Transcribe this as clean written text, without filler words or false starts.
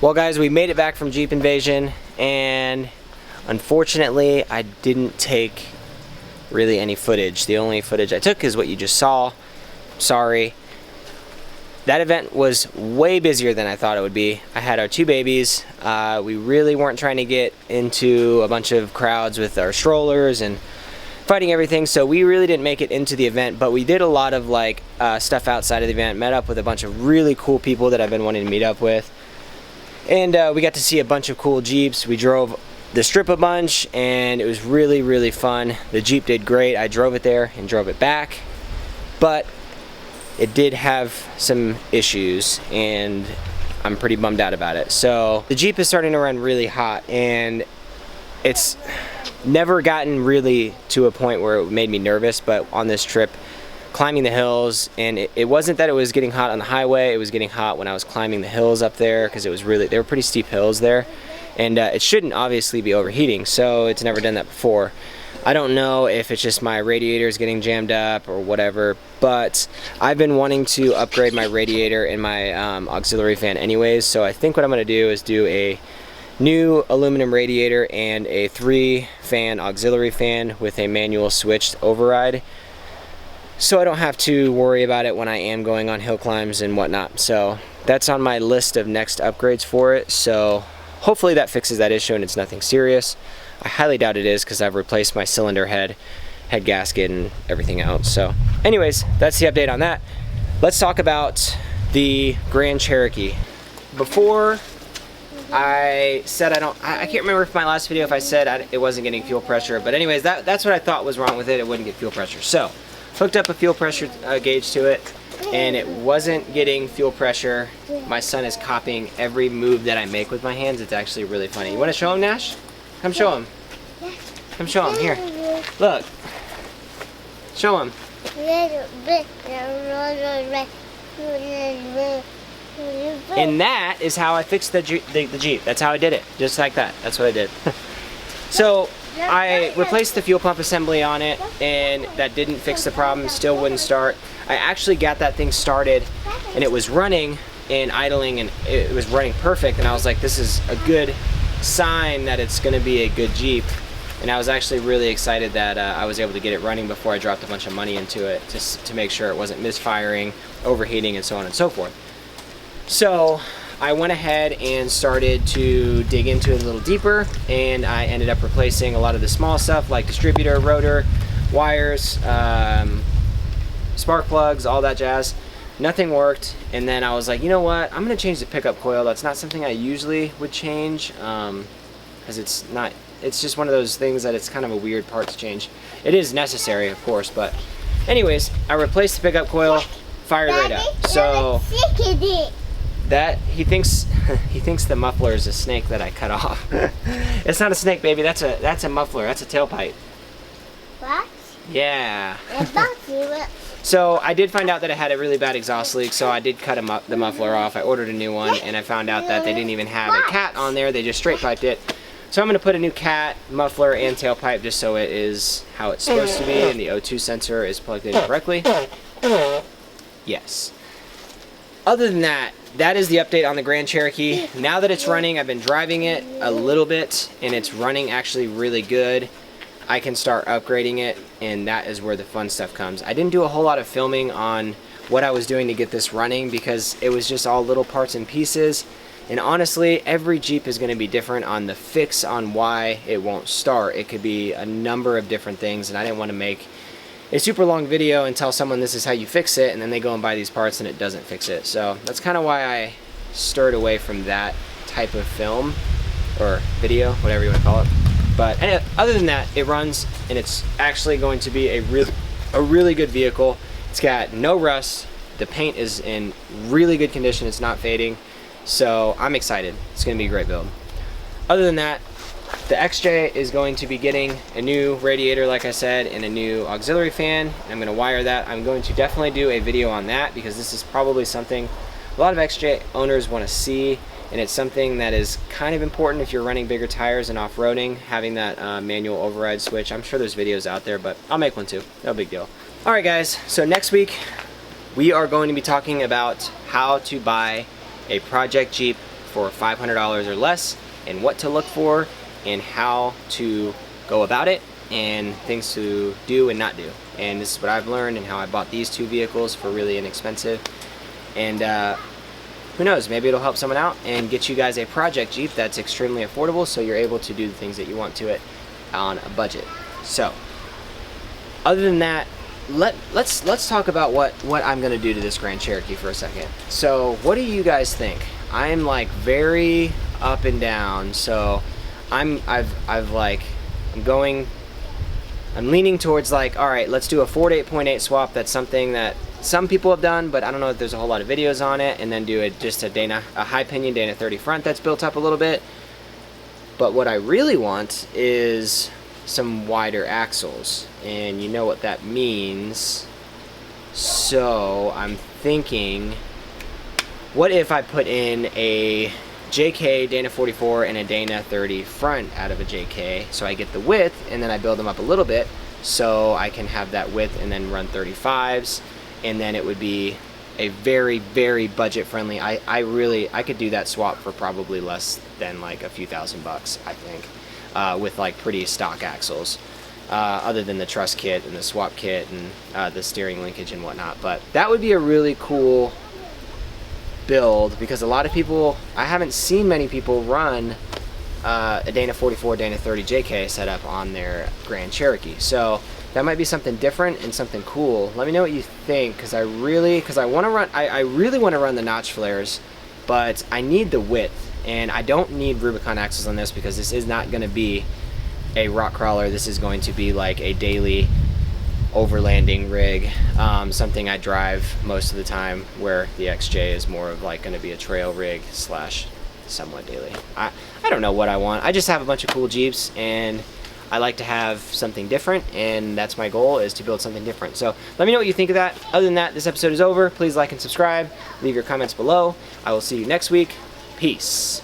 Well guys, we made it back from Jeep Invasion, and unfortunately I didn't take really any footage. The only footage I took is what you just saw. Sorry. That event was way busier than I thought it would be. I had our 2 babies. We really weren't trying to get into a bunch of crowds with our strollers and fighting everything, so we really didn't make it into the event, but we did a lot of like stuff outside of the event, met up with a bunch of really cool people that I've been wanting to meet up with, and we got to see a bunch of cool Jeeps. We drove the strip a bunch, and it was really fun. The Jeep did great. I drove it there and drove it back, but it did have some issues, and I'm pretty bummed out about it. So the Jeep is starting to run really hot, and it's never gotten really to a point where it made me nervous, but on this trip, climbing the hills, and it wasn't that it was getting hot on the highway, it was getting hot when I was climbing the hills up there, because they were pretty steep hills there, and it shouldn't obviously be overheating, so it's never done that before. I don't know if it's just my radiators getting jammed up or whatever, but I've been wanting to upgrade my radiator and my auxiliary fan anyways, so I think what I'm going to do is do a new aluminum radiator and a 3-fan auxiliary fan with a manual switched override, so I don't have to worry about it when I am going on hill climbs and whatnot. So that's on my list of next upgrades for it, so hopefully that fixes that issue and it's nothing serious. I highly doubt it is, because I've replaced my cylinder head gasket and everything else. So anyways, that's the update on that. Let's talk about the Grand Cherokee. Before I said I can't remember if my last video if I said it wasn't getting fuel pressure, but anyways, that's what I thought was wrong with it. It wouldn't get fuel pressure. So hooked up a fuel pressure gauge to it, and it wasn't getting fuel pressure. My son is copying every move that I make with my hands. It's actually really funny. You want to show him, Nash? Come show him. Come show him. Here. Look. Show him. And that is how I fixed the Jeep. That's how I did it. Just like that. That's what I did. So I replaced the fuel pump assembly on it, and that didn't fix the problem. Still wouldn't start. I actually got that thing started, and it was running and idling, and it was running perfect, and I was like, this is a good sign that it's going to be a good Jeep. And I was actually really excited that I was able to get it running before I dropped a bunch of money into it, just to make sure it wasn't misfiring, overheating, and so on and so forth. So I went ahead and started to dig into it a little deeper, and I ended up replacing a lot of the small stuff like distributor, rotor, wires, spark plugs, all that jazz. Nothing worked, and then I was like, you know what, I'm gonna change the pickup coil. That's not something I usually would change, because it's just one of those things that it's kind of a weird part to change. It is necessary, of course, but anyways, I replaced the pickup coil, fired right up. So that he thinks the muffler is a snake that I cut off. It's not a snake, baby. That's a muffler. That's a tailpipe. What? Yeah. So I did find out that it had a really bad exhaust leak, so I did cut the muffler off. I ordered a new one, and I found out that they didn't even have a cat on there. They just straight piped it. So I'm going to put a new cat, muffler, and tailpipe just so it is how it's supposed to be, and the O2 sensor is plugged in correctly. Yes. Other than that, that is the update on the Grand Cherokee. Now that it's running, I've been driving it a little bit, and it's running actually really good. I can start upgrading it, and that is where the fun stuff comes. I didn't do a whole lot of filming on what I was doing to get this running, because it was just all little parts and pieces, and honestly, every Jeep is going to be different on the fix on why it won't start. It could be a number of different things, and I didn't want to make a super long video and tell someone this is how you fix it, and then they go and buy these parts and it doesn't fix it. So that's kind of why I stirred away from that type of film or video, whatever you want to call it. But other than that, it runs, and it's actually going to be a really good vehicle. It's got no rust. The paint is in really good condition. It's not fading. So I'm excited. It's going to be a great build. Other than that, the XJ is going to be getting a new radiator, like I said, and a new auxiliary fan. I'm going to wire that. I'm going to definitely do a video on that, because this is probably something a lot of XJ owners want to see, and it's something that is kind of important if you're running bigger tires and off-roading, having that manual override switch. I'm sure there's videos out there, but I'll make one too. No big deal. Alright guys, so next week we are going to be talking about how to buy a Project Jeep for $500 or less, and what to look for and how to go about it and things to do and not do. And this is what I've learned and how I bought these two vehicles for really inexpensive. And who knows, maybe it'll help someone out and get you guys a project Jeep that's extremely affordable, so you're able to do the things that you want to it on a budget. So other than that, let's talk about what I'm gonna do to this Grand Cherokee for a second. So what do you guys think? I'm like very up and down. So I'm leaning towards like, all right, let's do a Ford 8.8 swap. That's something that some people have done, but I don't know if there's a whole lot of videos on it. And then do just a high pinion Dana 30 front that's built up a little bit. But what I really want is some wider axles, and you know what that means. So I'm thinking, what if I put in a JK Dana 44 and a Dana 30 front out of a JK, so I get the width, and then I build them up a little bit so I can have that width and then run 35s, and then it would be a very, very budget friendly. I could do that swap for probably less than like a few $1,000 I think, with like pretty stock axles, other than the truss kit and the swap kit and the steering linkage and whatnot. But that would be a really cool build, because a lot of people, I haven't seen many people run a Dana 44 Dana 30 JK setup on their Grand Cherokee. So that might be something different and something cool. Let me know what you think, because I really want to run the notch flares, but I need the width, and I don't need Rubicon axles on this because this is not going to be a rock crawler. This is going to be like a daily overlanding rig, something I drive most of the time, where the XJ is more of like going to be a trail rig slash somewhat daily. I don't know what I want. I just have a bunch of cool Jeeps, and I like to have something different, and that's my goal, is to build something different. So let me know what you think of that. Other than that, this episode is over. Please like and subscribe. Leave your comments below. I will see you next week. Peace.